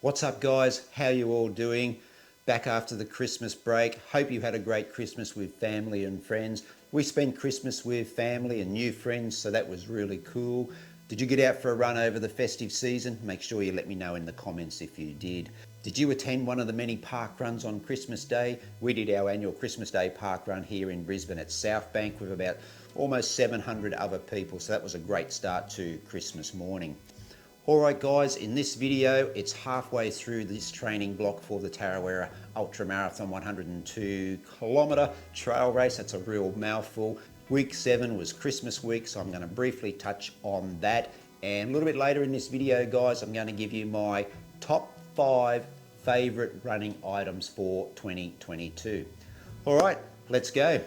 What's up guys, how you all doing? Back after the Christmas break. Hope you had a great Christmas with family and friends. We spent Christmas with family and new friends, so that was really cool. Did you get out for a run over the festive season? Make sure you let me know in the comments if you did. Did you attend one of the many park runs on Christmas Day? We did our annual Christmas Day park run here in Brisbane at South Bank with about almost 700 other people, so that was a great start to Christmas morning. Alright guys, in this video, it's halfway through this training block for the Tarawera Ultramarathon 102 kilometre trail race. That's a real mouthful. Week 7 was Christmas week, so I'm going to briefly touch on that. And a little bit later in this video, guys, I'm going to give you my top 5 favourite running items for 2022. Alright, let's go.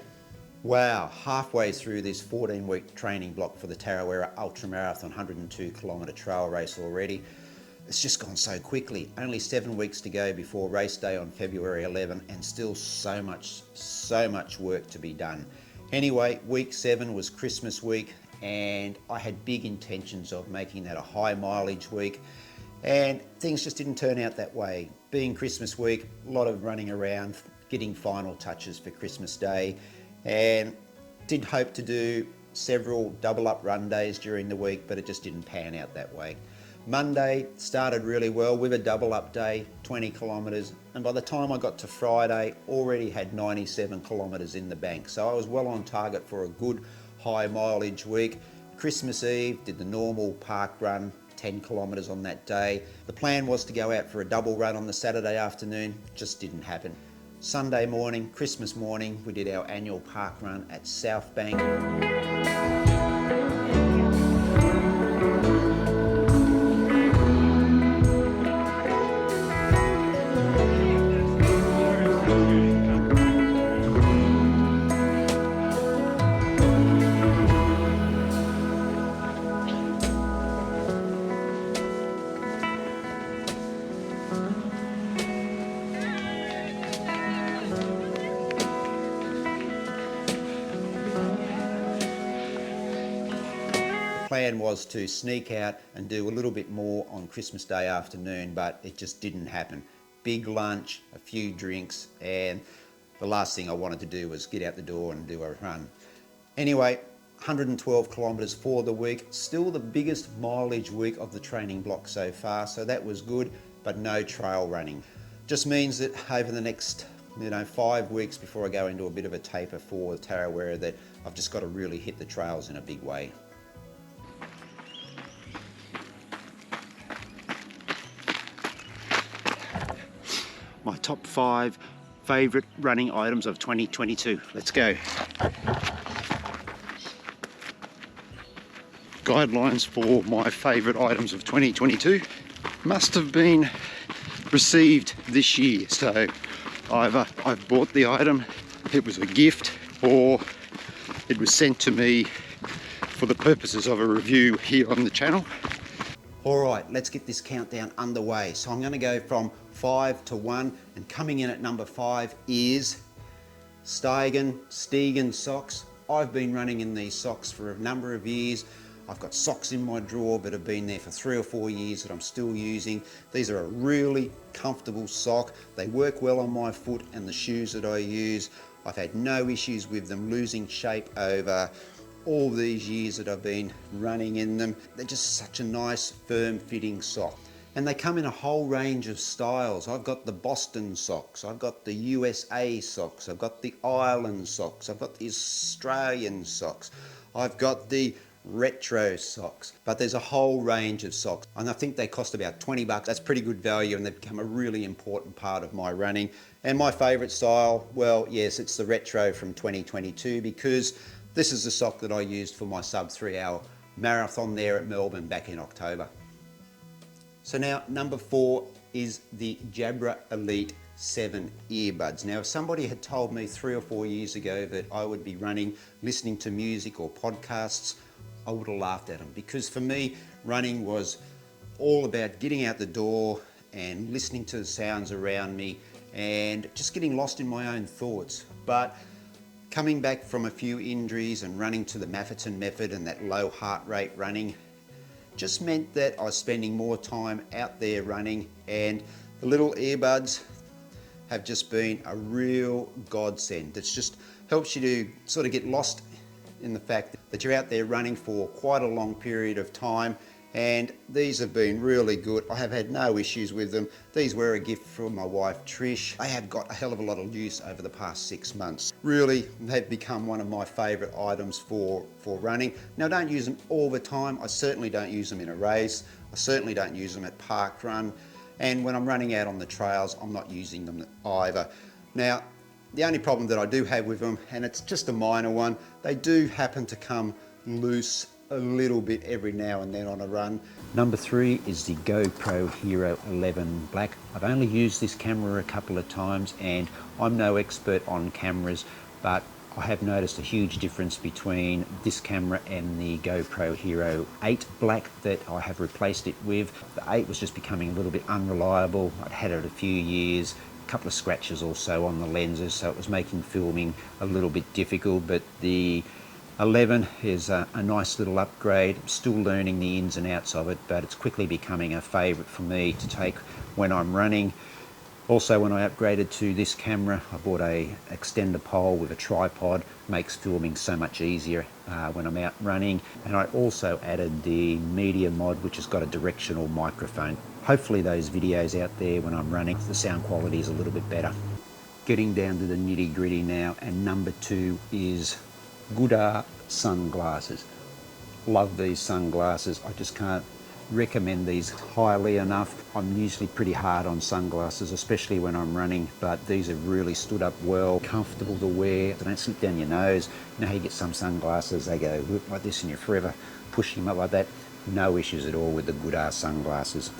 Wow, halfway through this 14-week training block for the Tarawera Ultramarathon 102 kilometre trail race already. It's just gone so quickly. Only 7 weeks to go before race day on February 11 and still so much work to be done. Anyway, week 7 was Christmas week and I had big intentions of making that a high mileage week, and things just didn't turn out that way. Being Christmas week, a lot of running around, getting final touches for Christmas Day, and did hope to do several double up run days during the week, but it just didn't pan out that way. Monday started really well with a double up day, 20 kilometres, and by the time I got to Friday, already had 97 kilometres in the bank. So I was well on target for a good high mileage week. Christmas Eve, did the normal park run, 10 kilometres on that day. The plan was to go out for a double run on the Saturday afternoon, just didn't happen. Sunday morning, Christmas morning, we did our annual park run at South Bank. Plan was to sneak out and do a little bit more on Christmas Day afternoon, but it just didn't happen. Big lunch, a few drinks, and the last thing I wanted to do was get out the door and do a run. Anyway, 112 kilometres for the week, still the biggest mileage week of the training block so far, so that was good, but no trail running. Just means that over the next 5 weeks before I go into a bit of a taper for Tarawera, that I've just got to really hit the trails in a big way. My top 5 favourite running items of 2022. Let's go. Guidelines for my favourite items of 2022 must have been received this year. So either I've bought the item, it was a gift, or it was sent to me for the purposes of a review here on the channel. Alright, let's get this countdown underway. So I'm going to go from 5 to 1, and coming in at number 5 is Hydragun socks. I've been running in these socks for a number of years. I've got socks in my drawer that have been there for 3 or 4 years that I'm still using. These are a really comfortable sock. They work well on my foot and the shoes that I use. I've had no issues with them losing shape over all these years that I've been running in them. They're just such a nice, firm fitting sock. And they come in a whole range of styles. I've got the Boston socks, I've got the USA socks, I've got the Ireland socks, I've got the Australian socks, I've got the retro socks, but there's a whole range of socks, and I think they cost about 20 bucks. That's pretty good value, and they've become a really important part of my running. And my favorite style, well, yes, it's the retro from 2022, because this is the sock that I used for my sub 3 hour marathon there at Melbourne back in October. So now number 4 is the Jabra Elite 7 earbuds. Now if somebody had told me 3 or 4 years ago that I would be running, listening to music or podcasts, I would have laughed at them, because for me running was all about getting out the door and listening to the sounds around me and just getting lost in my own thoughts. But coming back from a few injuries and running to the Mafferton method and that low heart rate running, just meant that I was spending more time out there running, and the little earbuds have just been a real godsend. It's just helps you to sort of get lost in the fact that you're out there running for quite a long period of time, and these have been really good. I have had no issues with them. These were a gift from my wife Trish. They have got a hell of a lot of use over the past 6 months. Really, they've become one of my favourite items for running. Now, I don't use them all the time. I certainly don't use them in a race. I certainly don't use them at park run. And when I'm running out on the trails, I'm not using them either. Now, the only problem that I do have with them, and it's just a minor one, they do happen to come loose a little bit every now and then on a run. Number 3 is the GoPro Hero 11 Black. I've only used this camera a couple of times, and I'm no expert on cameras, but I have noticed a huge difference between this camera and the GoPro Hero 8 Black that I have replaced it with. The 8 was just becoming a little bit unreliable. I'd had it a few years, a couple of scratches also on the lenses, so it was making filming a little bit difficult, but the 11 is a nice little upgrade. I'm still learning the ins and outs of it, but it's quickly becoming a favourite for me to take when I'm running. Also, when I upgraded to this camera, I bought a extender pole with a tripod. Makes filming so much easier when I'm out running. And I also added the media mod, which has got a directional microphone. Hopefully those videos out there when I'm running, the sound quality is a little bit better. Getting down to the nitty gritty now, and number 2 is Goodar sunglasses. Love these sunglasses. I just can't recommend these highly enough. I'm usually pretty hard on sunglasses, especially when I'm running, but these have really stood up well, comfortable to wear. They don't slip down your nose. You know how you get some sunglasses, they go like this and you're forever pushing them up like that. No issues at all with the Goodar sunglasses.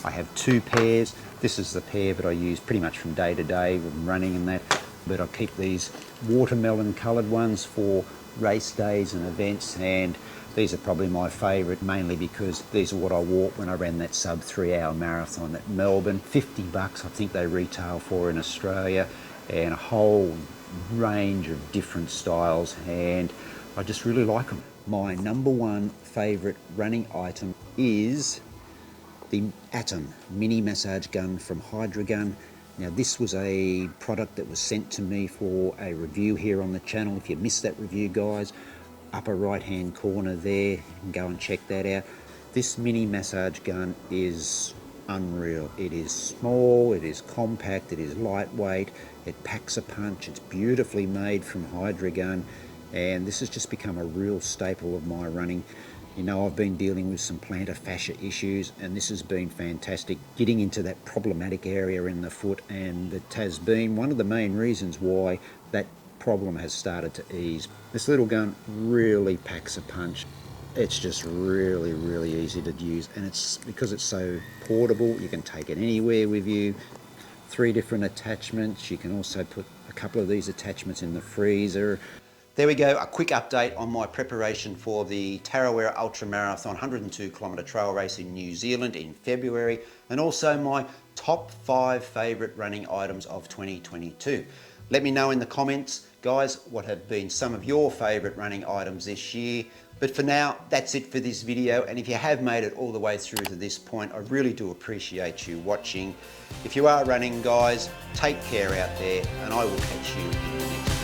I have 2 pairs. This is the pair that I use pretty much from day to day when running and that, but I keep these watermelon coloured ones for race days and events, and these are probably my favourite, mainly because these are what I wore when I ran that sub 3-hour marathon at Melbourne. $50 I think they retail for in Australia, and a whole range of different styles, and I just really like them. My number 1 favourite running item is the Atom mini massage gun from Hydragun. Now, this was a product that was sent to me for a review here on the channel. If you missed that review, guys, upper right hand corner there, you can go and check that out. This mini massage gun is unreal. It is small, it is compact, it is lightweight, it packs a punch, it's beautifully made from Hydragun, and this has just become a real staple of my running. You know, I've been dealing with some plantar fascia issues, and this has been fantastic, getting into that problematic area in the foot, and it has been one of the main reasons why that problem has started to ease. This little gun really packs a punch. It's just really, really easy to use, and it's because it's so portable, you can take it anywhere with you. 3 different attachments. You can also put a couple of these attachments in the freezer. There we go, a quick update on my preparation for the Tarawera Ultramarathon 102-kilometre trail race in New Zealand in February, and also my top 5 favourite running items of 2022. Let me know in the comments, guys, what have been some of your favourite running items this year. But for now, that's it for this video, and if you have made it all the way through to this point, I really do appreciate you watching. If you are running, guys, take care out there, and I will catch you in the next video.